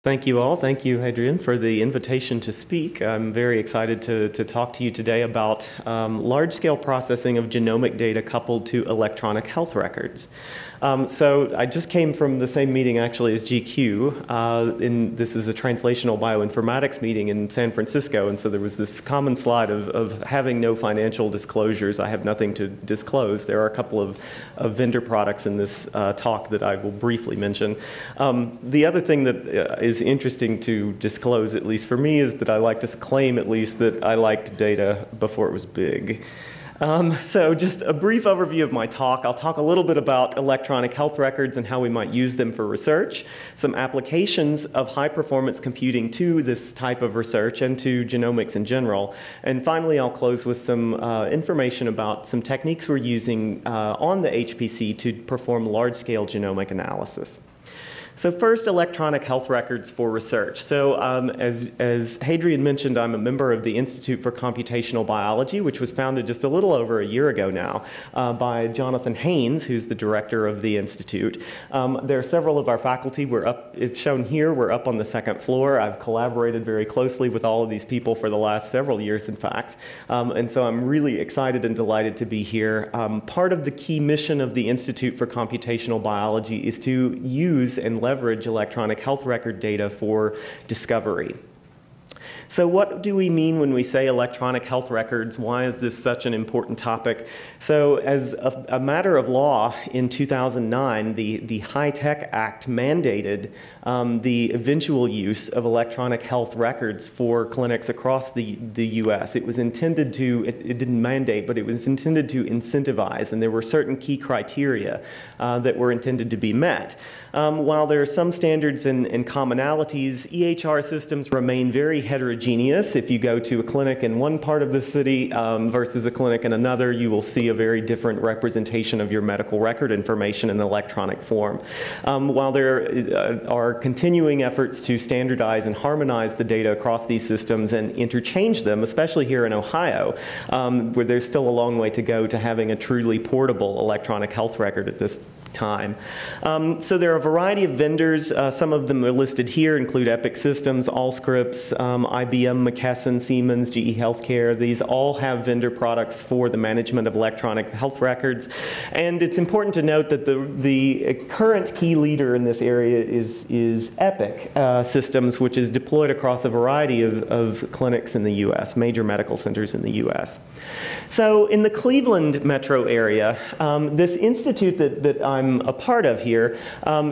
Thank you all. Thank you, Adrian, for the invitation to speak. I'm very excited to talk to you today about large-scale processing of genomic data coupled to electronic health records. So I just came from the same meeting actually as GQ. This is a translational bioinformatics meeting in San Francisco, and so there was this common slide of having no financial disclosures. I have nothing to disclose. There are a couple of vendor products in this talk that I will briefly mention. The other thing that is interesting to disclose, at least for me, is that I like to claim at least that I liked data before it was big. So just a brief overview of my talk. I'll talk a little bit about electronic health records and how we might use them for research, some applications of high-performance computing to this type of research and to genomics in general. And finally, I'll close with some information about some techniques we're using on the HPC to perform large-scale genomic analysis. So first, electronic health records for research. So as Hadrian mentioned, I'm a member of the Institute for Computational Biology, which was founded just a little over a year ago now by Jonathan Haynes, who's the director of the Institute. There are several of our faculty. We're up, it's shown here, we're up on the second floor. I've collaborated very closely with all of these people for the last several years, in fact. And so I'm really excited and delighted to be here. Part of the key mission of the Institute for Computational Biology is to use and leverage electronic health record data for discovery. So what do we mean when we say electronic health records? Why is this such an important topic? So as a matter of law, in 2009, the High-Tech Act mandated the eventual use of electronic health records for clinics across the US. It was intended to, it didn't mandate, but it was intended to incentivize, and there were certain key criteria that were intended to be met. While there are some standards and commonalities, EHR systems remain very heterogeneous. If you go to a clinic in one part of the city versus a clinic in another, you will see a very different representation of your medical record information in electronic form. While there are continuing efforts to standardize and harmonize the data across these systems and interchange them, especially here in Ohio, where there's still a long way to go to having a truly portable electronic health record at this time. So there are a variety of vendors. Some of them are listed here, include Epic Systems, Allscripts, IBM, McKesson, Siemens, GE Healthcare. These all have vendor products for the management of electronic health records. And it's important to note that the current key leader in this area is Epic Systems, which is deployed across a variety of clinics in the US, major medical centers in the US. So in the Cleveland metro area, this institute that I'm a part of here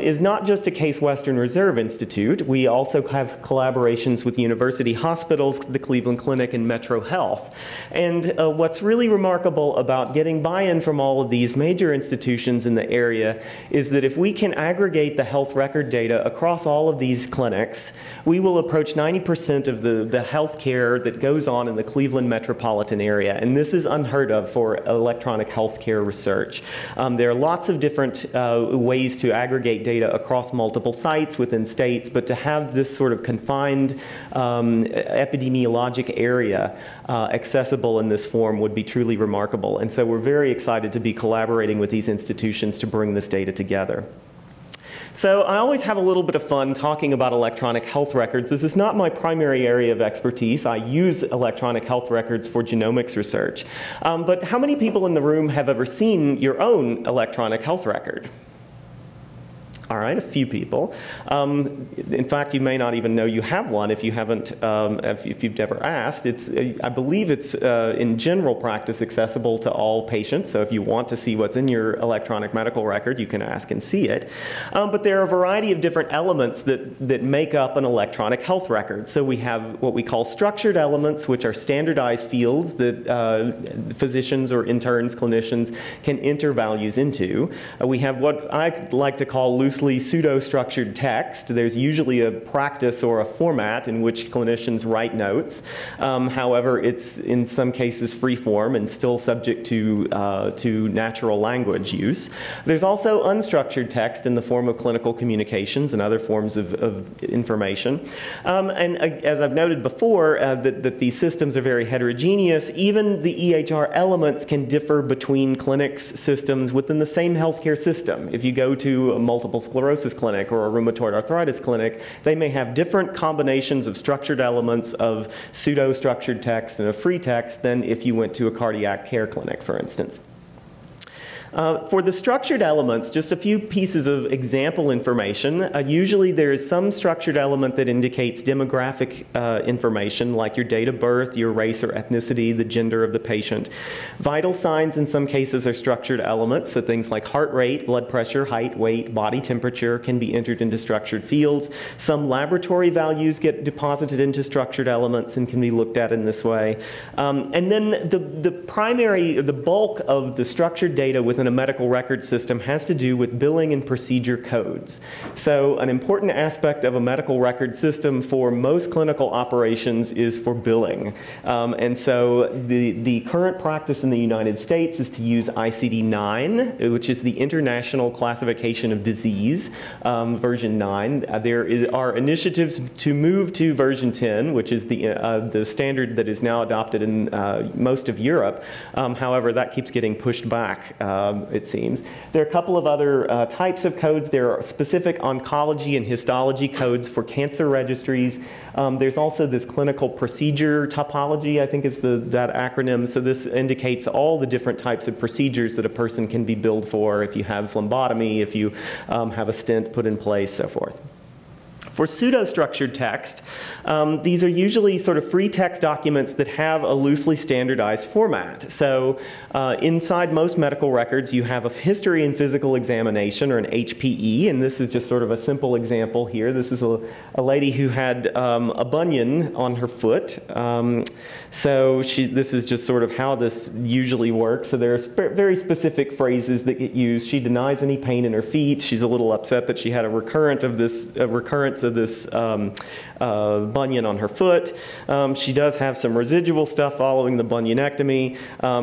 is not just a Case Western Reserve Institute. We also have collaborations with university hospitals, the Cleveland Clinic, and Metro Health. And what's really remarkable about getting buy-in from all of these major institutions in the area is that if we can aggregate the health record data across all of these clinics, we will approach 90% of the health care that goes on in the Cleveland metropolitan area. And this is unheard of for electronic health care research. There are lots of different ways to aggregate data across multiple sites within states, but to have this sort of confined epidemiologic area accessible in this form would be truly remarkable. And so we're very excited to be collaborating with these institutions to bring this data together. So I always have a little bit of fun talking about electronic health records. This is not my primary area of expertise. I use electronic health records for genomics research. But how many people in the room have ever seen your own electronic health record? All right, a few people. In fact, you may not even know you have one if you haven't, if you've never asked. I believe it's in general practice accessible to all patients. So if you want to see what's in your electronic medical record, you can ask and see it. But there are a variety of different elements that make up an electronic health record. So we have what we call structured elements, which are standardized fields that physicians or interns, clinicians can enter values into. We have what I like to call loosely pseudo-structured text. There's usually a practice or a format in which clinicians write notes. However, it's in some cases free form and still subject to natural language use. There's also unstructured text in the form of clinical communications and other forms of information. And as I've noted before, that these systems are very heterogeneous. Even the EHR elements can differ between clinics systems within the same healthcare system. If you go to multiple sclerosis clinic or a rheumatoid arthritis clinic, they may have different combinations of structured elements of pseudo-structured text and of free text than if you went to a cardiac care clinic, for instance. For the structured elements, just a few pieces of example information. Usually there is some structured element that indicates demographic information, like your date of birth, your race or ethnicity, the gender of the patient. Vital signs in some cases are structured elements, so things like heart rate, blood pressure, height, weight, body temperature can be entered into structured fields. Some laboratory values get deposited into structured elements and can be looked at in this way. And then the bulk of the structured data within a medical record system has to do with billing and procedure codes. So an important aspect of a medical record system for most clinical operations is for billing. And so the current practice in the United States is to use ICD-9, which is the International Classification of Disease, version 9. There are initiatives to move to version 10, which is the standard that is now adopted in most of Europe. However, that keeps getting pushed back, it seems. There are a couple of other types of codes. There are specific oncology and histology codes for cancer registries. There's also this clinical procedure topology, I think is that acronym. So this indicates all the different types of procedures that a person can be billed for if you have phlebotomy, if you have a stent put in place, so forth. For pseudo-structured text, these are usually sort of free text documents that have a loosely standardized format. So inside most medical records, you have a history and physical examination, or an HPE, and this is just sort of a simple example here. This is a lady who had a bunion on her foot. So this is just sort of how this usually works. So there are very specific phrases that get used. She denies any pain in her feet. She's a little upset that she had a recurrence of this bunion on her foot. She does have some residual stuff following the bunionectomy.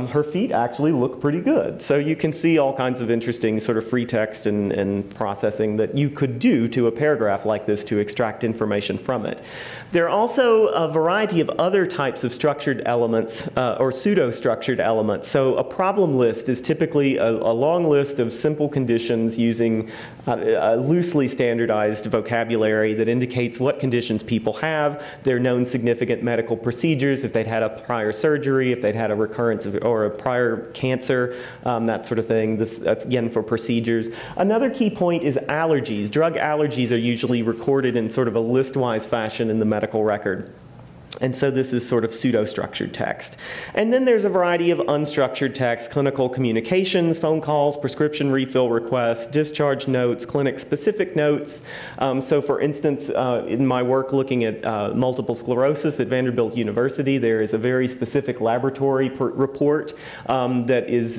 Her feet actually look pretty good. So you can see all kinds of interesting sort of free text and processing that you could do to a paragraph like this to extract information from it. There are also a variety of other types of structured elements or pseudo-structured elements. So a problem list is typically a long list of simple conditions using a loosely standardized vocabulary that indicates what conditions people have, their known significant medical procedures, if they'd had a prior surgery, if they'd had a recurrence or a prior cancer, that sort of thing. That's again for procedures. Another key point is allergies. Drug allergies are usually recorded in sort of a list-wise fashion in the medical record. And so this is sort of pseudo-structured text. And then there's a variety of unstructured text, clinical communications, phone calls, prescription refill requests, discharge notes, clinic-specific notes. So for instance, in my work looking at multiple sclerosis at Vanderbilt University, there is a very specific laboratory report that is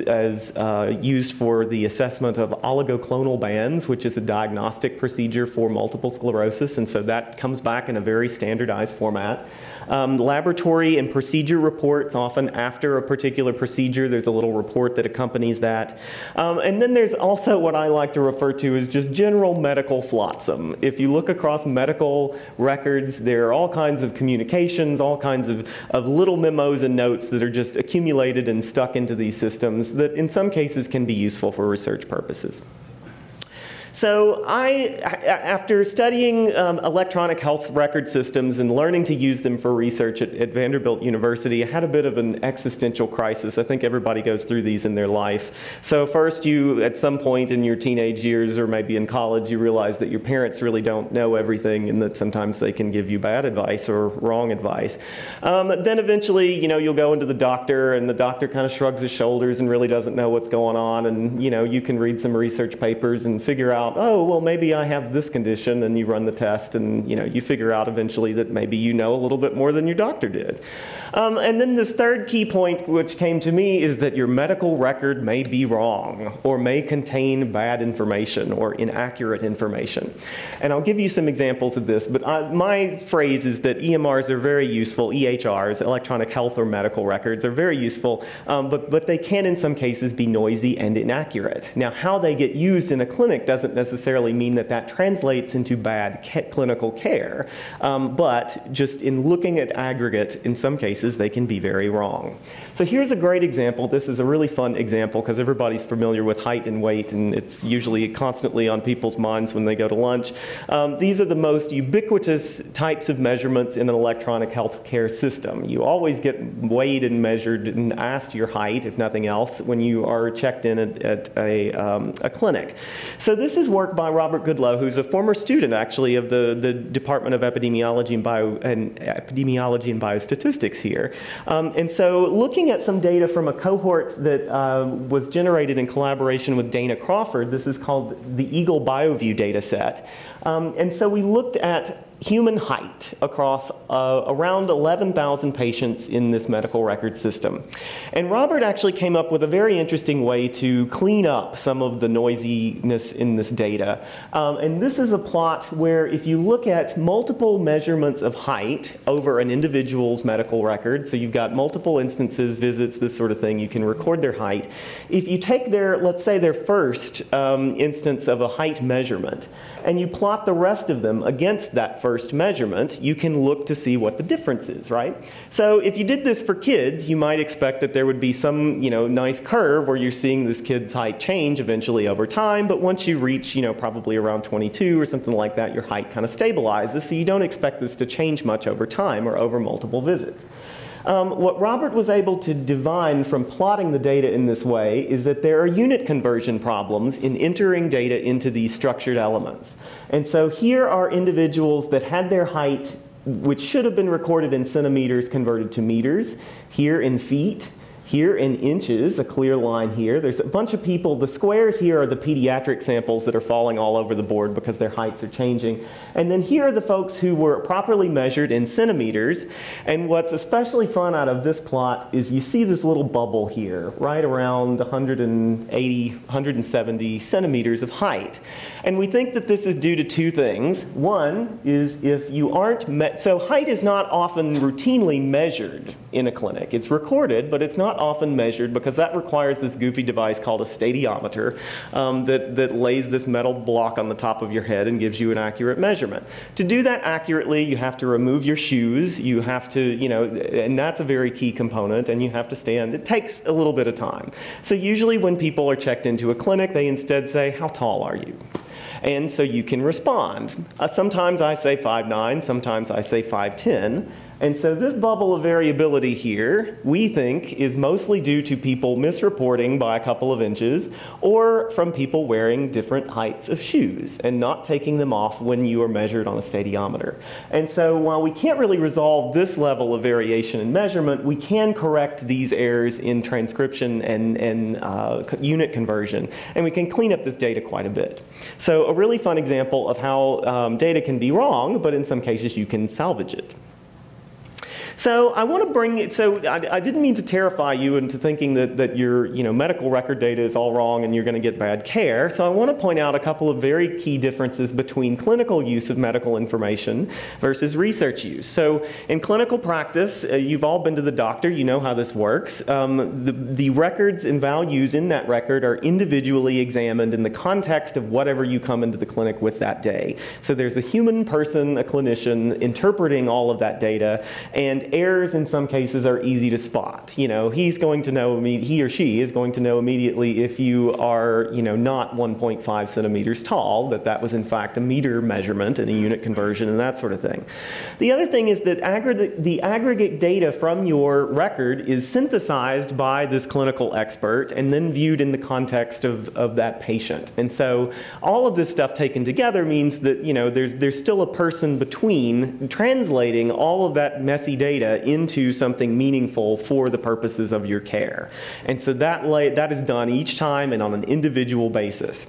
used for the assessment of oligoclonal bands, which is a diagnostic procedure for multiple sclerosis. And so that comes back in a very standardized format. Laboratory and procedure reports, often after a particular procedure, there's a little report that accompanies that. And then there's also what I like to refer to as just general medical flotsam. If you look across medical records, there are all kinds of communications, all kinds of little memos and notes that are just accumulated and stuck into these systems that in some cases can be useful for research purposes. So after studying electronic health record systems and learning to use them for research at Vanderbilt University, I had a bit of an existential crisis. I think everybody goes through these in their life. So first, at some point in your teenage years or maybe in college, you realize that your parents really don't know everything and that sometimes they can give you bad advice or wrong advice. Then eventually, you'll go into the doctor and the doctor kind of shrugs his shoulders and really doesn't know what's going on. And, you can read some research papers and figure out, oh, well, maybe I have this condition, and you run the test, and you figure out eventually that maybe you know a little bit more than your doctor did. And then this third key point which came to me is that your medical record may be wrong or may contain bad information or inaccurate information. And I'll give you some examples of this, but my phrase is that EMRs are very useful, EHRs, electronic health or medical records, are very useful, but they can in some cases be noisy and inaccurate. Now, how they get used in a clinic doesn't doesn't necessarily mean that that translates into bad clinical care, but just in looking at aggregate, in some cases, they can be very wrong. So here's a great example. This is a really fun example because everybody's familiar with height and weight, and it's usually constantly on people's minds when they go to lunch. These are the most ubiquitous types of measurements in an electronic healthcare system. You always get weighed and measured and asked your height, if nothing else, when you are checked in at a clinic. So this is work by Robert Goodloe, who's a former student, actually, of the Department of Epidemiology and Biostatistics here. And so looking at some data from a cohort that was generated in collaboration with Dana Crawford, this is called the Eagle BioView data set. And so we looked at human height across around 11,000 patients in this medical record system. And Robert actually came up with a very interesting way to clean up some of the noisiness in this data. And this is a plot where if you look at multiple measurements of height over an individual's medical record, so you've got multiple instances, visits, this sort of thing, you can record their height. If you take their, let's say their first instance of a height measurement, and you plot the rest of them against that first measurement, you can look to see what the difference is, right? So if you did this for kids, you might expect that there would be some, nice curve where you're seeing this kid's height change eventually over time, but once you reach, probably around 22 or something like that, your height kind of stabilizes, so you don't expect this to change much over time or over multiple visits. What Robert was able to divine from plotting the data in this way is that there are unit conversion problems in entering data into these structured elements. And so here are individuals that had their height, which should have been recorded in centimeters, converted to meters, here in feet, here in inches, a clear line here. There's a bunch of people. The squares here are the pediatric samples that are falling all over the board because their heights are changing. And then here are the folks who were properly measured in centimeters. And what's especially fun out of this plot is you see this little bubble here, right around 180, 170 centimeters of height. And we think that this is due to two things. One is if you aren't, so height is not often routinely measured in a clinic. It's recorded, but it's not often measured because that requires this goofy device called a stadiometer that lays this metal block on the top of your head and gives you an accurate measurement. To do that accurately, you have to remove your shoes, you have to, and that's a very key component, and you have to stand. It takes a little bit of time. So usually when people are checked into a clinic, they instead say, "How tall are you?" And so you can respond. Sometimes I say 5'9", sometimes I say 5'10". And so this bubble of variability here, we think, is mostly due to people misreporting by a couple of inches or from people wearing different heights of shoes and not taking them off when you are measured on a stadiometer. And so while we can't really resolve this level of variation in measurement, we can correct these errors in transcription and unit conversion. And we can clean up this data quite a bit. So a really fun example of how data can be wrong, but in some cases you can salvage it. So I want to bring it, so I didn't mean to terrify you into thinking that your medical record data is all wrong and you're going to get bad care. So I want to point out a couple of very key differences between clinical use of medical information versus research use. So in clinical practice, you've all been to the doctor, you know how this works. The records and values in that record are individually examined in the context of whatever you come into the clinic with that day. So there's a human person, a clinician, interpreting all of that data, and errors in some cases are easy to spot. He's going to know, he or she is going to know immediately if you are, not 1.5 centimeters tall, that was in fact a meter measurement and a unit conversion and that sort of thing. The other thing is that the aggregate data from your record is synthesized by this clinical expert and then viewed in the context of that patient. And so all of this stuff taken together means that, there's still a person between translating all of that messy data into something meaningful for the purposes of your care. And so that is done each time and on an individual basis.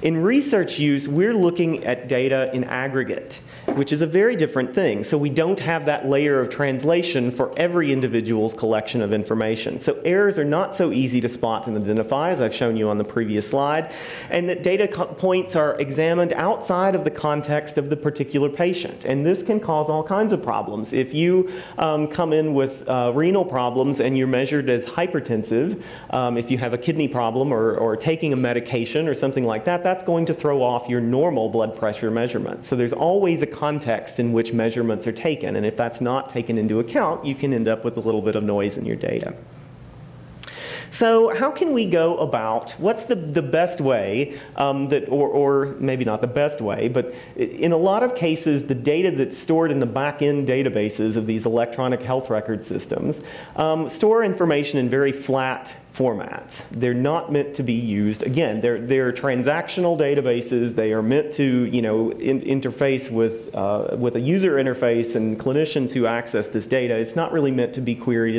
In research use, we're looking at data in aggregate, which is a very different thing. So we don't have that layer of translation for every individual's collection of information. So errors are not so easy to spot and identify, as I've shown you on the previous slide, and that data points are examined outside of the context of the particular patient. And this can cause all kinds of problems. If you come in with renal problems and you're measured as hypertensive, if you have a kidney problem or taking a medication or something like that, that's going to throw off your normal blood pressure measurements. So there's always a context in which measurements are taken, and if that's not taken into account, you can end up with a little bit of noise in your data. So how can we go about, what's the best way, or maybe not the best way, but in a lot of cases, the data that's stored in the back-end databases of these electronic health record systems store information in very flat formats. They're not meant to be used. Again, they're transactional databases. They are meant to, interface with a user interface and clinicians who access this data. It's not really meant to be queried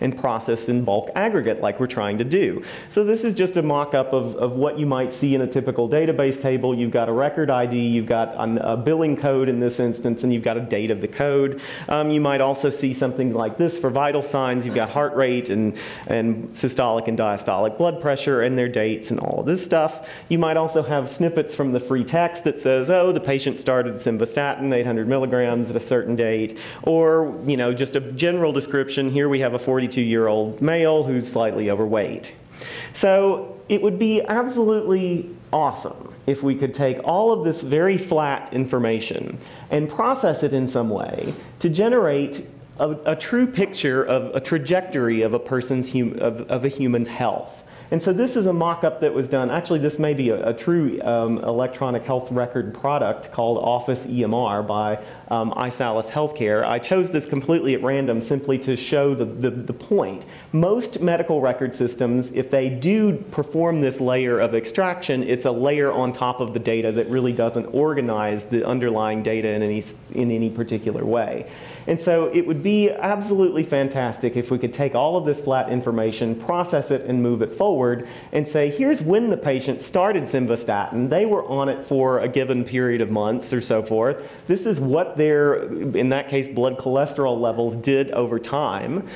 and processed in bulk aggregate like we're trying to do. So this is just a mock-up of what you might see in a typical database table. You've got a record ID, you've got a billing code in this instance, and you've got a date of the code. You might also see something like this for vital signs. You've got heart rate and systolic and diastolic blood pressure and their dates and all of this stuff. You might also have snippets from the free text that says, oh, the patient started simvastatin, 800 milligrams at a certain date, or just a general description. Here we have a 42-year-old male who's slightly overweight. So it would be absolutely awesome if we could take all of this very flat information and process it in some way to generate a true picture of a trajectory of a person's of a human's health. And so this is a mock-up that was done. Actually, this may be a true electronic health record product called Office EMR by iSalus Healthcare. I chose this completely at random simply to show the point. Most medical record systems, if they do perform this layer of extraction, it's a layer on top of the data that really doesn't organize the underlying data in any particular way. And so it would be absolutely fantastic if we could take all of this flat information, process it, and move it forward, and say, here's when the patient started simvastatin. They were on it for a given period of months or so forth. This is what their, in that case, blood cholesterol levels did over time.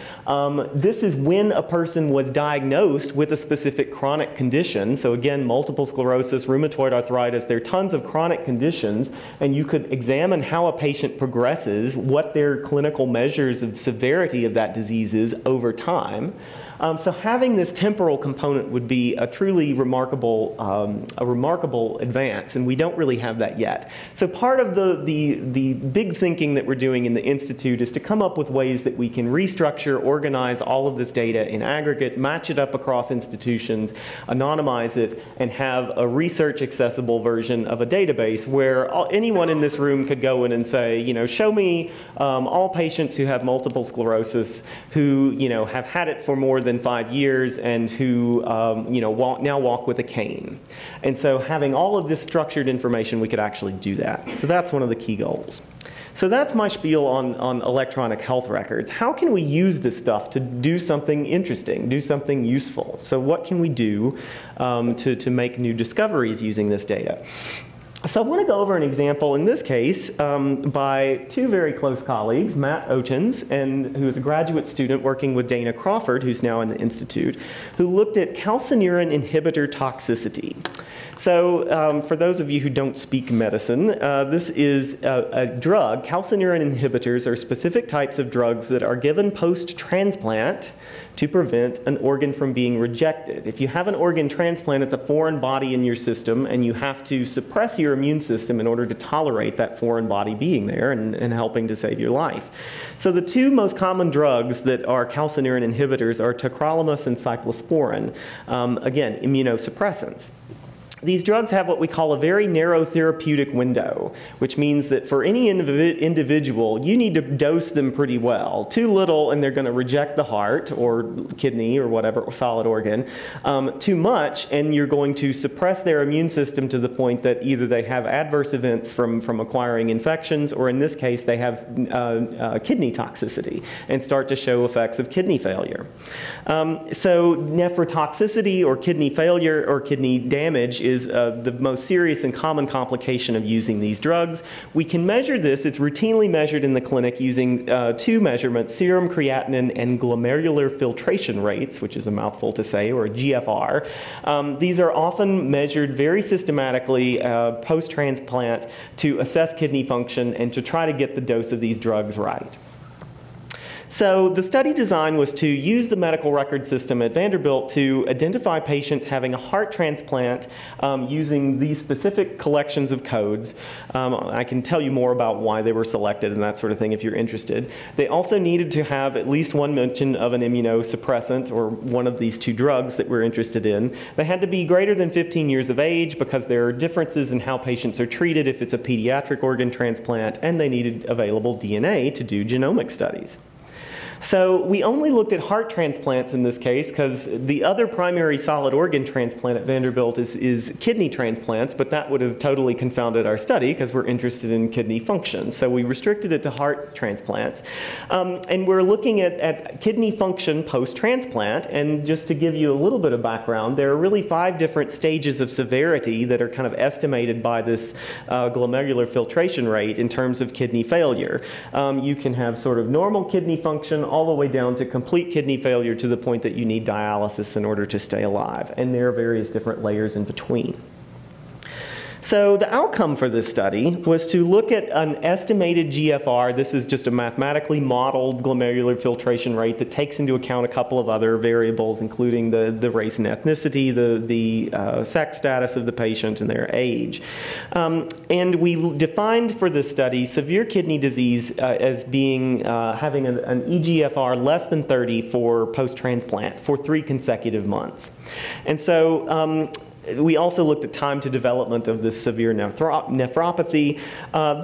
This is when a person was diagnosed with a specific chronic condition. So again, multiple sclerosis, rheumatoid arthritis, there are tons of chronic conditions, and you could examine how a patient progresses, what their clinical measures of severity of that disease is over time. So having this temporal component would be a truly remarkable advance, and we don't really have that yet. So part of the big thinking that we're doing in the Institute is to come up with ways that we can restructure, organize all of this data in aggregate, match it up across institutions, anonymize it, and have a research accessible version of a database where anyone in this room could go in and say, show me all patients who have multiple sclerosis who have had it for more than 5 years and who now walk with a cane. And so having all of this structured information, we could actually do that. So that's one of the key goals. So that's my spiel on electronic health records. How can we use this stuff to do something interesting, do something useful? So what can we do to make new discoveries using this data? So I want to go over an example, in this case, by two very close colleagues, Matt Ochens, who is a graduate student working with Dana Crawford, who's now in the Institute, who looked at calcineurin inhibitor toxicity. So for those of you who don't speak medicine, this is a drug. Calcineurin inhibitors are specific types of drugs that are given post-transplant to prevent an organ from being rejected. If you have an organ transplant, it's a foreign body in your system, and you have to suppress your immune system in order to tolerate that foreign body being there and helping to save your life. So the two most common drugs that are calcineurin inhibitors are tacrolimus and cyclosporin, again, immunosuppressants. These drugs have what we call a very narrow therapeutic window, which means that for any individual, you need to dose them pretty well. Too little, and they're going to reject the heart or kidney or whatever solid organ. Too much, and you're going to suppress their immune system to the point that either they have adverse events from acquiring infections, or in this case, they have kidney toxicity and start to show effects of kidney failure. So nephrotoxicity or kidney failure or kidney damage is the most serious and common complication of using these drugs. We can measure this. It's routinely measured in the clinic using two measurements, serum creatinine and glomerular filtration rates, which is a mouthful to say, or a GFR. These are often measured very systematically post-transplant to assess kidney function and to try to get the dose of these drugs right. So the study design was to use the medical record system at Vanderbilt to identify patients having a heart transplant using these specific collections of codes. I can tell you more about why they were selected and that sort of thing if you're interested. They also needed to have at least one mention of an immunosuppressant or one of these two drugs that we're interested in. They had to be greater than 15 years of age because there are differences in how patients are treated if it's a pediatric organ transplant, and they needed available DNA to do genomic studies. So we only looked at heart transplants in this case because the other primary solid organ transplant at Vanderbilt is kidney transplants, but that would have totally confounded our study because we're interested in kidney function. So we restricted it to heart transplants. And we're looking at kidney function post-transplant. And just to give you a little bit of background, there are really 5 different stages of severity that are kind of estimated by this glomerular filtration rate in terms of kidney failure. You can have sort of normal kidney function all the way down to complete kidney failure to the point that you need dialysis in order to stay alive. And there are various different layers in between. So the outcome for this study was to look at an estimated GFR. This is just a mathematically modeled glomerular filtration rate that takes into account a couple of other variables, including the race and ethnicity, the sex status of the patient, and their age. And we defined for this study severe kidney disease as being having an eGFR less than 30 for post-transplant for 3 consecutive months. And so we also looked at time to development of this severe nephropathy.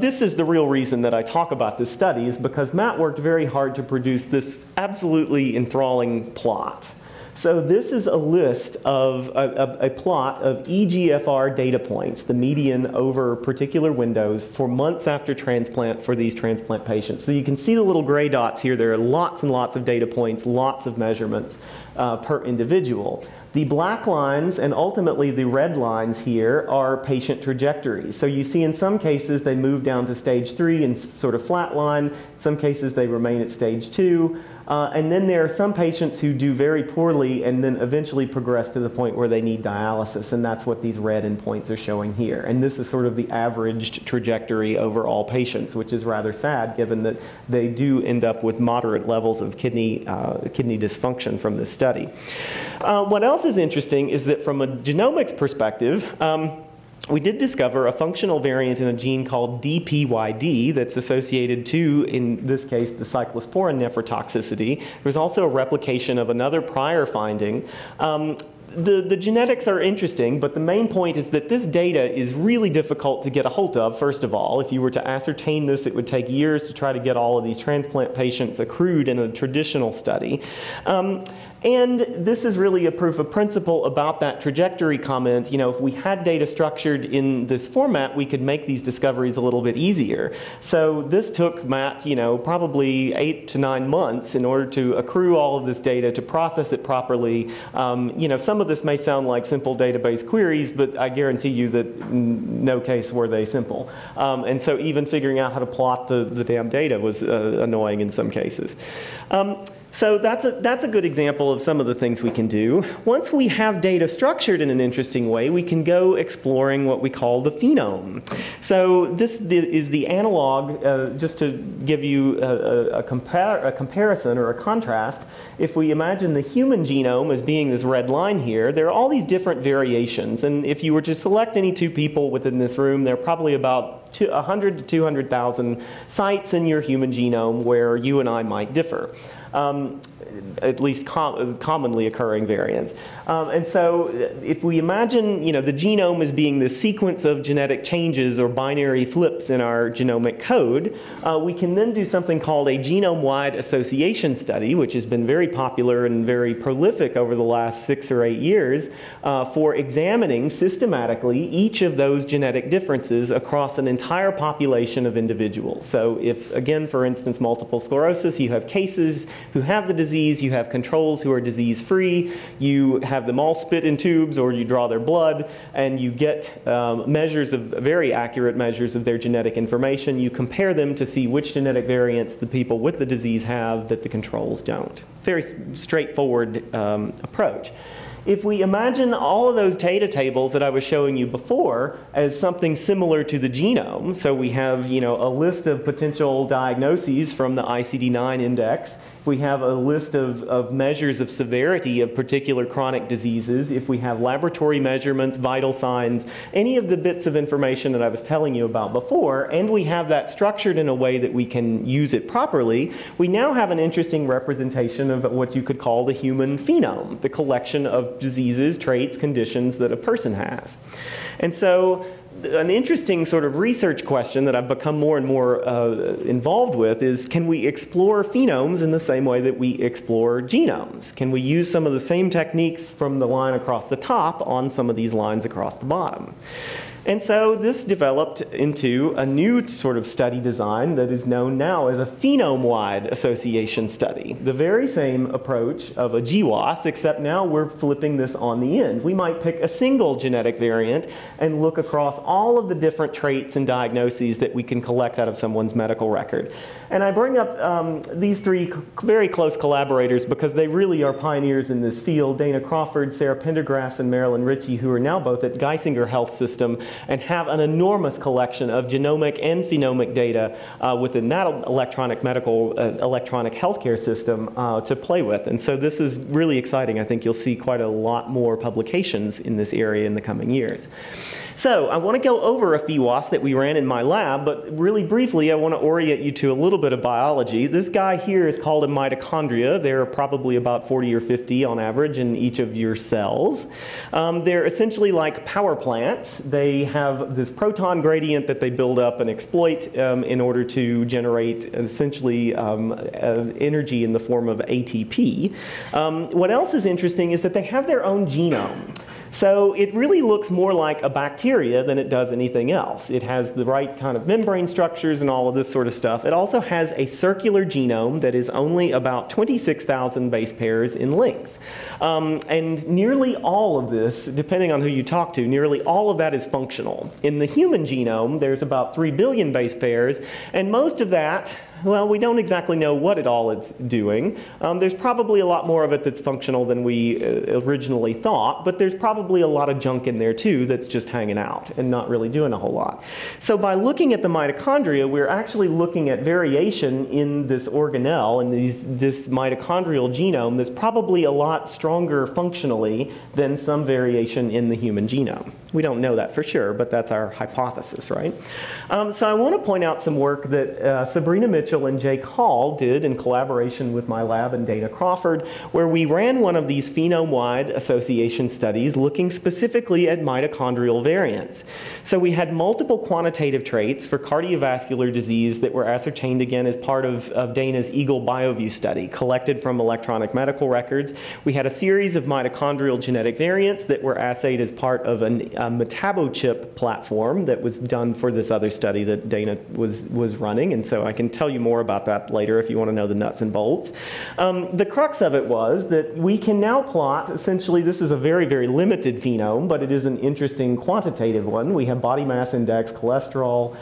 This is the real reason that I talk about this study, is because Matt worked very hard to produce this absolutely enthralling plot. So this is a list of a plot of eGFR data points, the median over particular windows for months after transplant for these transplant patients. So you can see the little gray dots here. There are lots and lots of data points, lots of measurements per individual. The black lines and ultimately the red lines here are patient trajectories. So you see in some cases they move down to stage 3 and sort of flatline. In some cases they remain at stage 2. And then there are some patients who do very poorly and then eventually progress to the point where they need dialysis, and that's what these red endpoints are showing here. And this is sort of the averaged trajectory over all patients, which is rather sad given that they do end up with moderate levels of kidney dysfunction from this study. What else is interesting is that from a genomics perspective, we did discover a functional variant in a gene called DPYD that's associated to, in this case, the cyclosporin nephrotoxicity. There's also a replication of another prior finding. The genetics are interesting, but the main point is that this data is really difficult to get a hold of, first of all. If you were to ascertain this, it would take years to try to get all of these transplant patients accrued in a traditional study. And this is really a proof of principle about that trajectory comment. You know, if we had data structured in this format, we could make these discoveries a little bit easier. So this took Matt, you know, probably 8 to 9 months in order to accrue all of this data, to process it properly. You know, some of this may sound like simple database queries, but I guarantee you that in no case were they simple. And so even figuring out how to plot the damn data was annoying in some cases. So that's a good example of some of the things we can do. Once we have data structured in an interesting way, we can go exploring what we call the phenome. So this is the analog, just to give you a comparison or a contrast. If we imagine the human genome as being this red line here, there are all these different variations. And if you were to select any 2 people within this room, there are probably about 100 to 200,000 sites in your human genome where you and I might differ. At least commonly occurring variants. And so if we imagine, you know, the genome as being the sequence of genetic changes or binary flips in our genomic code, we can then do something called a genome-wide association study, which has been very popular and very prolific over the last 6 or 8 years for examining systematically each of those genetic differences across an entire population of individuals. So if, again, for instance, multiple sclerosis, you have cases who have the disease, you have controls who are disease-free, you have them all spit in tubes or you draw their blood, and you get measures of, very accurate measures of their genetic information. You compare them to see which genetic variants the people with the disease have that the controls don't. Very straightforward approach. If we imagine all of those data tables that I was showing you before as something similar to the genome, so we have, a list of potential diagnoses from the ICD-9 index. We have a list of measures of severity of particular chronic diseases. If we have laboratory measurements, vital signs, any of the bits of information that I was telling you about before, and we have that structured in a way that we can use it properly, we now have an interesting representation of what you could call the human phenome, the collection of diseases, traits, conditions that a person has. And so an interesting sort of research question that I've become more and more involved with is, can we explore phenomes in the same way that we explore genomes? Can we use some of the same techniques from the line across the top on some of these lines across the bottom? And so this developed into a new sort of study design that is known now as a phenome-wide association study. The very same approach of a GWAS, except now we're flipping this on the end. We might pick a single genetic variant and look across all of the different traits and diagnoses that we can collect out of someone's medical record. And I bring up these three very close collaborators because they really are pioneers in this field: Dana Crawford, Sarah Pendergrass, and Marilyn Ritchie, who are now both at Geisinger Health System and have an enormous collection of genomic and phenomic data within that electronic healthcare system to play with. And so this is really exciting. I think you'll see quite a lot more publications in this area in the coming years. So I want to go over a PheWAS that we ran in my lab, but really briefly I want to orient you to a little bit of biology. This guy here is called a mitochondria. There are probably about 40 or 50 on average in each of your cells. They're essentially like power plants. They have this proton gradient that they build up and exploit in order to generate essentially energy in the form of ATP. What else is interesting is that they have their own genome. So it really looks more like a bacteria than it does anything else. It has the right kind of membrane structures and all of this sort of stuff. It also has a circular genome that is only about 26,000 base pairs in length. And nearly all of this, depending on who you talk to, nearly all of that is functional. In the human genome, there's about 3 billion base pairs, and most of that, well, we don't exactly know what it all is doing. There's probably a lot more of it that's functional than we originally thought, but there's probably a lot of junk in there too that's just hanging out and not really doing a whole lot. So by looking at the mitochondria, we're actually looking at variation in this organelle, in this mitochondrial genome that's probably a lot stronger functionally than some variation in the human genome. We don't know that for sure, but that's our hypothesis, right? So I want to point out some work that Sabrina Mitchell and Jake Hall did in collaboration with my lab and Dana Crawford, where we ran one of these phenome-wide association studies looking specifically at mitochondrial variants. So we had multiple quantitative traits for cardiovascular disease that were ascertained again as part of Dana's Eagle BioView study, collected from electronic medical records. We had a series of mitochondrial genetic variants that were assayed as part of a metabochip platform that was done for this other study that Dana was running, and so I can tell you more about that later if you want to know the nuts and bolts. The crux of it was that we can now plot, essentially this is a very, very limited phenome, but it is an interesting quantitative one. We have body mass index, cholesterol,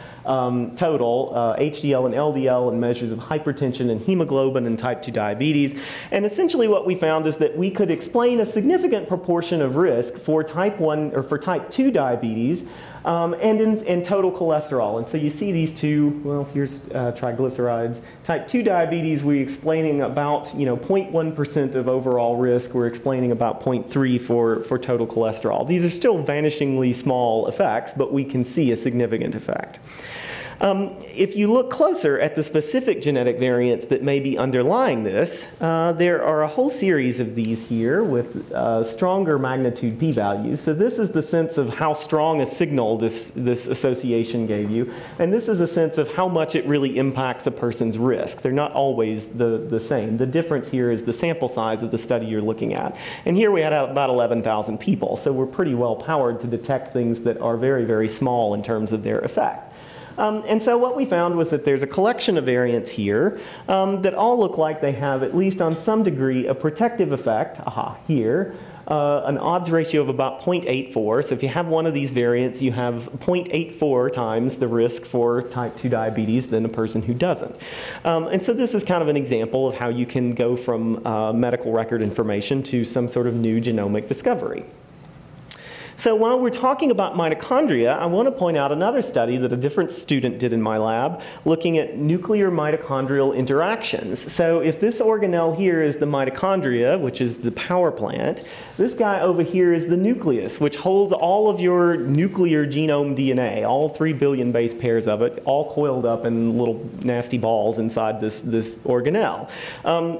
total, HDL and LDL, and measures of hypertension and hemoglobin and type 2 diabetes. And essentially what we found is that we could explain a significant proportion of risk for type 1 or for type 2 diabetes and in total cholesterol. And so you see these two, well, here's triglycerides. Type 2 diabetes, we're explaining about 0.1% of overall risk. We're explaining about 0.3 for total cholesterol. These are still vanishingly small effects, but we can see a significant effect. If you look closer at the specific genetic variants that may be underlying this, there are a whole series of these here with stronger magnitude p-values. So this is the sense of how strong a signal this association gave you. And this is a sense of how much it really impacts a person's risk. They're not always the same. The difference here is the sample size of the study you're looking at. And here we had about 11,000 people. So we're pretty well powered to detect things that are very, very small in terms of their effect. And so what we found was that there's a collection of variants here that all look like they have, at least on some degree, a protective effect, here, an odds ratio of about 0.84. So if you have one of these variants, you have 0.84 times the risk for type 2 diabetes than a person who doesn't. And so this is kind of an example of how you can go from medical record information to some sort of new genomic discovery. So while we're talking about mitochondria, I want to point out another study that a different student did in my lab looking at nuclear mitochondrial interactions. So if this organelle here is the mitochondria, which is the power plant, this guy over here is the nucleus, which holds all of your nuclear genome DNA, all 3 billion base pairs of it, all coiled up in little nasty balls inside this organelle.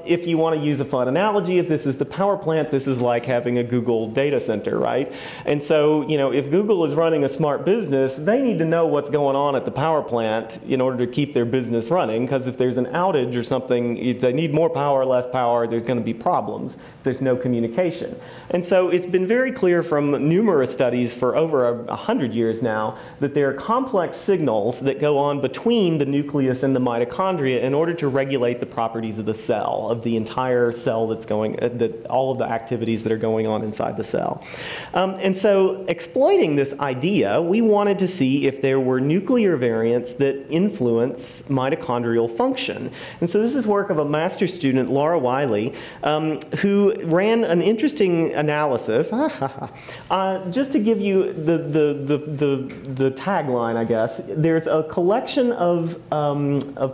If you want to use a fun analogy, if this is the power plant, this is like having a Google data center, right? And so, you know, if Google is running a smart business, they need to know what's going on at the power plant in order to keep their business running, because if there's an outage or something, if they need more power, less power, there's going to be problems if there's no communication. And so it's been very clear from numerous studies for over 100 years now that there are complex signals that go on between the nucleus and the mitochondria in order to regulate the properties of the cell, of the entire cell that's going, all of the activities that are going on inside the cell. And so exploiting this idea, we wanted to see if there were nuclear variants that influence mitochondrial function. And so this is work of a master's student, Laura Wiley, who ran an interesting analysis. Just to give you the tagline, I guess, there's a collection of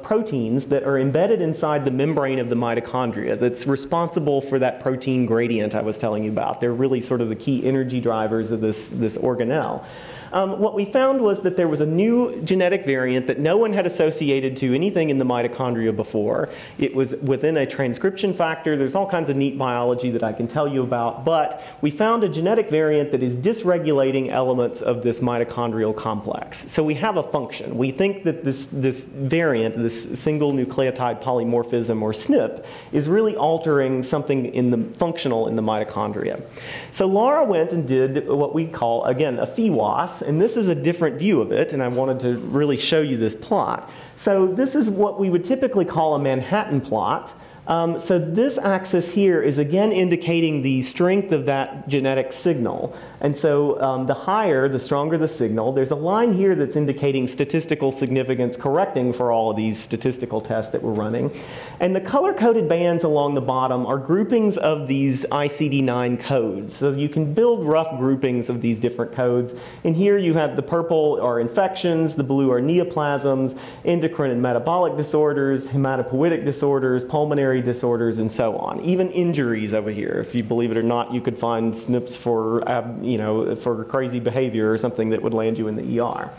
proteins that are embedded inside the membrane of the mitochondria that's responsible for that protein gradient I was telling you about. They're really sort of the key energy drivers of this organelle. What we found was that there was a new genetic variant that no one had associated to anything in the mitochondria before. It was within a transcription factor. There's all kinds of neat biology that I can tell you about, but we found a genetic variant that is dysregulating elements of this mitochondrial complex. So we have a function. We think that this variant, this single nucleotide polymorphism, or SNP, is really altering something in the functional in the mitochondria. So Laura went and did what we call, again, a PheWAS. And this is a different view of it, and I wanted to really show you this plot. So this is what we would typically call a Manhattan plot. So this axis here is again indicating the strength of that genetic signal. And so the higher, the stronger the signal. There's a line here that's indicating statistical significance correcting for all of these statistical tests that we're running. And the color-coded bands along the bottom are groupings of these ICD-9 codes. So you can build rough groupings of these different codes. And here you have the purple are infections, the blue are neoplasms, endocrine and metabolic disorders, hematopoietic disorders, pulmonary disorders, and so on. Even injuries over here. If you believe it or not, you could find SNPs for, for crazy behavior or something that would land you in the ER.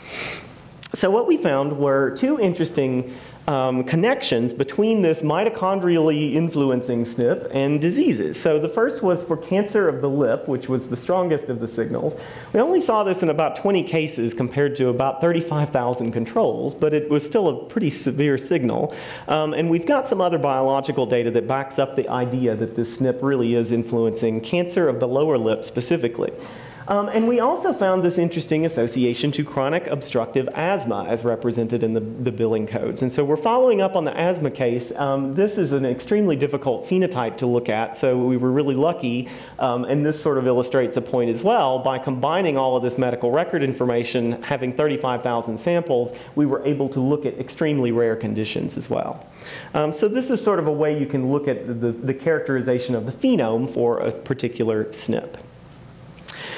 So what we found were two interesting connections between this mitochondrially influencing SNP and diseases. So the first was for cancer of the lip, which was the strongest of the signals. We only saw this in about 20 cases compared to about 35,000 controls, but it was still a pretty severe signal. And we've got some other biological data that backs up the idea that this SNP really is influencing cancer of the lower lip specifically. And we also found this interesting association to chronic obstructive asthma as represented in the billing codes. And so we're following up on the asthma case. This is an extremely difficult phenotype to look at, so we were really lucky, and this sort of illustrates a point as well. By combining all of this medical record information, having 35,000 samples, we were able to look at extremely rare conditions as well. So this is sort of a way you can look at the characterization of the phenome for a particular SNP.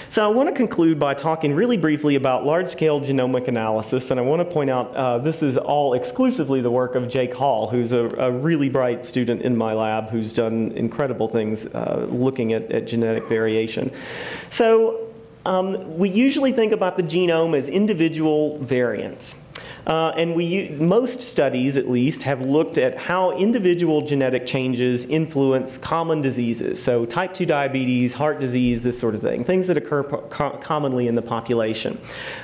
So I want to conclude by talking really briefly about large-scale genomic analysis, and I want to point out this is all exclusively the work of Jake Hall, who's a really bright student in my lab who's done incredible things looking at genetic variation. So we usually think about the genome as individual variants. And most studies, at least, have looked at how individual genetic changes influence common diseases. So type 2 diabetes, heart disease, this sort of thing, things that occur commonly in the population.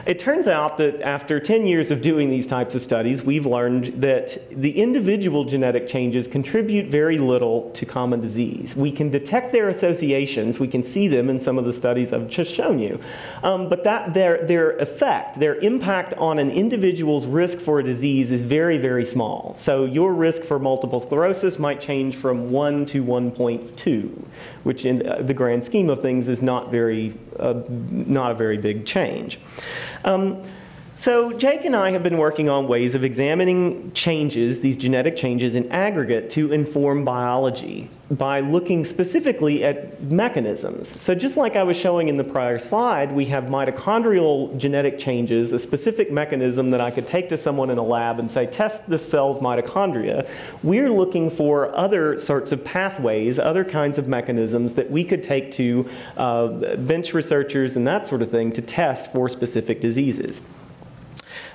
It turns out that after 10 years of doing these types of studies, we've learned that the individual genetic changes contribute very little to common disease. We can detect their associations. We can see them in some of the studies I've just shown you. But their effect, their impact on an individual individual's risk for a disease is very, very small. So your risk for multiple sclerosis might change from 1 to 1.2, which in the grand scheme of things is not a very big change. So Jake and I have been working on ways of examining changes, these genetic changes in aggregate, to inform biology by looking specifically at mechanisms. So just like I was showing in the prior slide, we have mitochondrial genetic changes, a specific mechanism that I could take to someone in a lab and say, test this cell's mitochondria. We're looking for other sorts of pathways, other kinds of mechanisms that we could take to bench researchers and that sort of thing to test for specific diseases.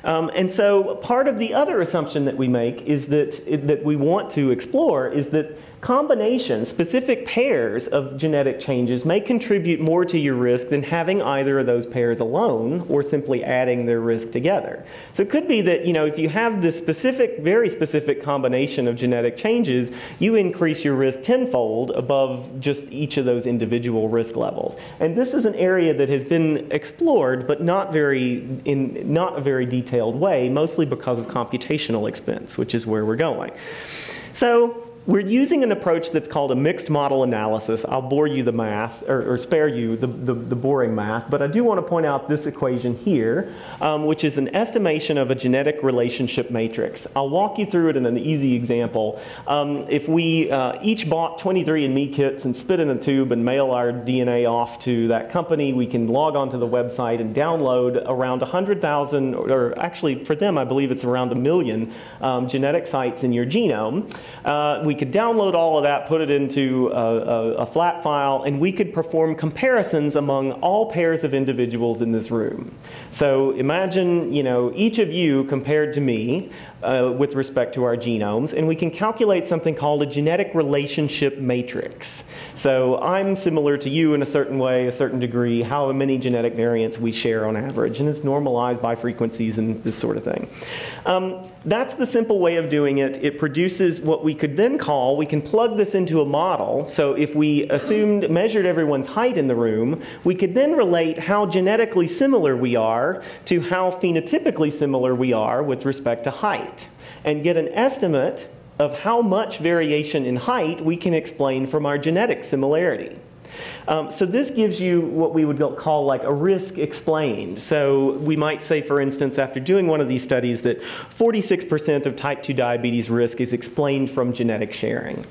And so part of the other assumption that we make is that we want to explore is that combinations, specific pairs of genetic changes may contribute more to your risk than having either of those pairs alone or simply adding their risk together. So it could be that, you know, if you have this specific, very specific combination of genetic changes, you increase your risk tenfold above just each of those individual risk levels. And this is an area that has been explored, but not a very detailed way, mostly because of computational expense, which is where we're going. So we're using an approach that's called a mixed model analysis. I'll bore you the math, or spare you the boring math, but I do want to point out this equation here, which is an estimation of a genetic relationship matrix. I'll walk you through it in an easy example. If we each bought 23andMe kits and spit in a tube and mail our DNA off to that company, we can log onto the website and download around 100,000, or actually for them I believe it's around 1 million genetic sites in your genome. We could download all of that, put it into a flat file, and we could perform comparisons among all pairs of individuals in this room. So imagine, you know, each of you compared to me with respect to our genomes, and we can calculate something called a genetic relationship matrix. So I'm similar to you in a certain way, a certain degree, how many genetic variants we share on average, and it's normalized by frequencies and this sort of thing. That's the simple way of doing it. It produces what we could then call, we can plug this into a model. So if we measured everyone's height in the room, we could then relate how genetically similar we are to how phenotypically similar we are with respect to height, and get an estimate of how much variation in height we can explain from our genetic similarity. So this gives you what we would call like a risk explained. So we might say, for instance, after doing one of these studies, that 46% of type 2 diabetes risk is explained from genetic sharing.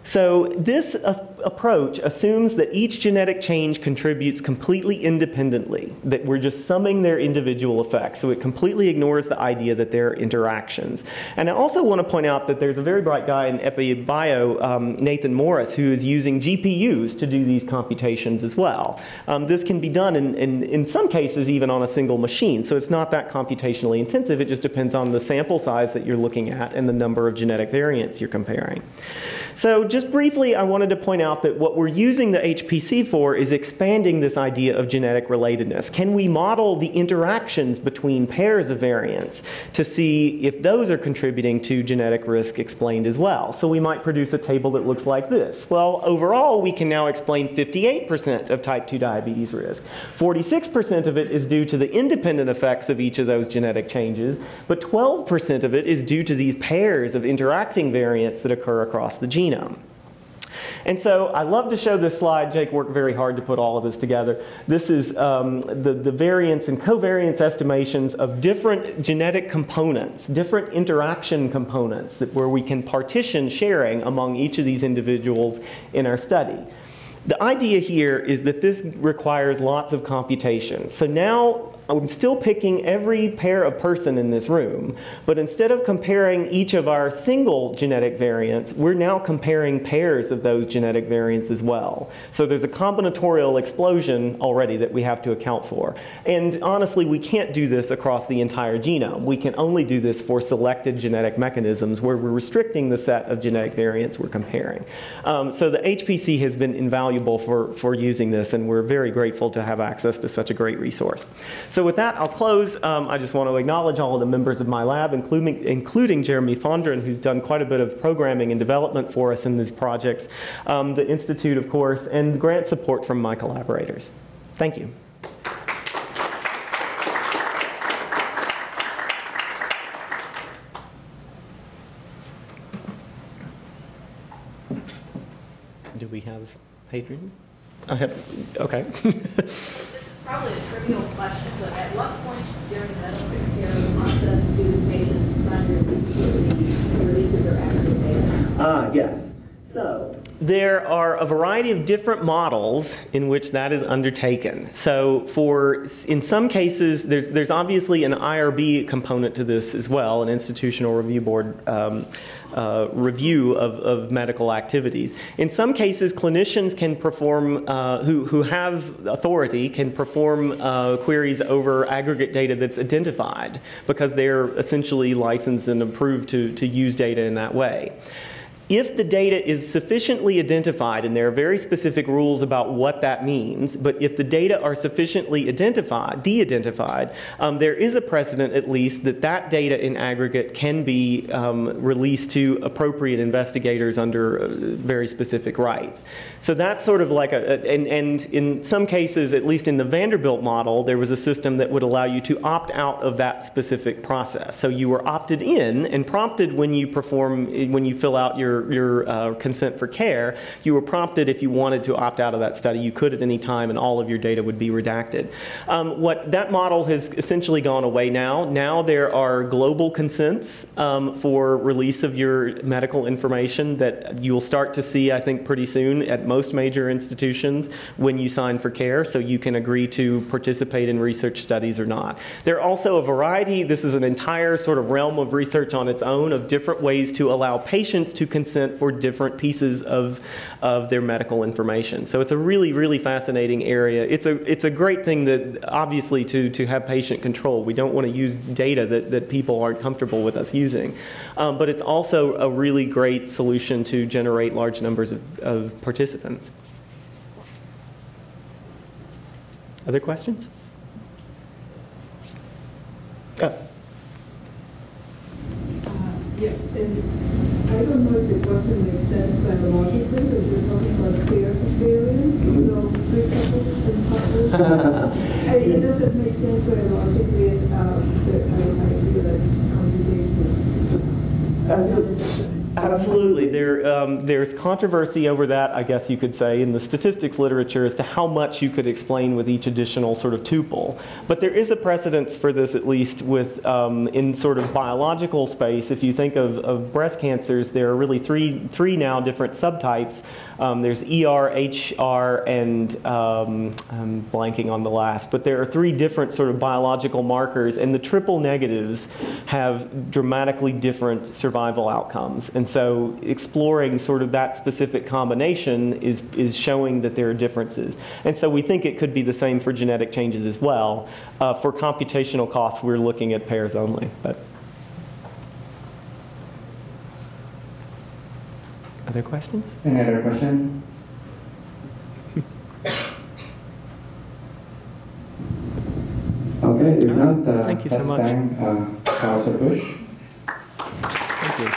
So this approach assumes that each genetic change contributes completely independently, that we're just summing their individual effects. So it completely ignores the idea that there are interactions. And I also want to point out that there's a very bright guy in EpiBio, Nathan Morris, who is using GPUs to do these computations as well. This can be done in some cases even on a single machine. So it's not that computationally intensive. It just depends on the sample size that you're looking at and the number of genetic variants you're comparing. So just briefly, I wanted to point out that what we're using the HPC for is expanding this idea of genetic relatedness. Can we model the interactions between pairs of variants to see if those are contributing to genetic risk explained as well? So we might produce a table that looks like this. Well, overall, we can now explain 58% of type 2 diabetes risk. 46% of it is due to the independent effects of each of those genetic changes, but 12% of it is due to these pairs of interacting variants that occur across the genome. And so I love to show this slide. Jake worked very hard to put all of this together. This is the variance and covariance estimations of different genetic components, different interaction components where we can partition sharing among each of these individuals in our study. The idea here is that this requires lots of computation. So now I'm still picking every pair of person in this room, but instead of comparing each of our single genetic variants, we're now comparing pairs of those genetic variants as well. So there's a combinatorial explosion already that we have to account for. And honestly, we can't do this across the entire genome. We can only do this for selected genetic mechanisms where we're restricting the set of genetic variants we're comparing. So the HPC has been invaluable for using this, and we're very grateful to have access to such a great resource. So with that, I'll close. I just want to acknowledge all of the members of my lab, including Jeremy Fondren, who's done quite a bit of programming and development for us in these projects, the Institute, of course, and grant support from my collaborators. Thank you. we have Hadrian? Okay. Probably a trivial question, but at what point during the medical care process do patients find the release of their aggregate data? Yes. So there are a variety of different models in which that is undertaken. So in some cases, there's obviously an IRB component to this as well, an institutional review board review of medical activities. In some cases, clinicians can perform, who have authority, can perform queries over aggregate data that's identified because they're essentially licensed and approved to use data in that way. If the data is sufficiently identified, and there are very specific rules about what that means, but if the data are sufficiently de-identified, there is a precedent at least that that data in aggregate can be released to appropriate investigators under very specific rights. So that's sort of like and in some cases, at least in the Vanderbilt model, there was a system that would allow you to opt out of that specific process. So you were opted in and prompted when you fill out your consent for care, you were prompted if you wanted to opt out of that study, you could at any time and all of your data would be redacted. What that model has essentially gone away now. Now there are global consents for release of your medical information that you'll start to see, I think, pretty soon at most major institutions when you sign for care, so you can agree to participate in research studies or not. There are also a variety, this is an entire sort of realm of research on its own, of different ways to allow patients to consent for different pieces of their medical information. So it's a really, really fascinating area. It's a great thing that obviously to have patient control. We don't want to use data that people aren't comfortable with us using. But it's also a really great solution to generate large numbers of participants. Other questions? Yes, and I don't know if the question makes sense biologically, but we're talking about pairs of variants, so three couples and couples. It doesn't make sense biologically, and I feel that computation. Absolutely. There's controversy over that, I guess you could say, in the statistics literature as to how much you could explain with each additional sort of tuple. But there is a precedence for this, at least with in sort of biological space. If you think of breast cancers, there are really three now different subtypes. There's ER, HR, and I'm blanking on the last. But there are three different sort of biological markers, and the triple negatives have dramatically different survival outcomes. And so exploring sort of that specific combination is showing that there are differences. And so we think it could be the same for genetic changes as well. For computational costs, we're looking at pairs only. But other questions? Any other question? Okay, if not, Thank you so much. let's thank Professor Bush. Thank you.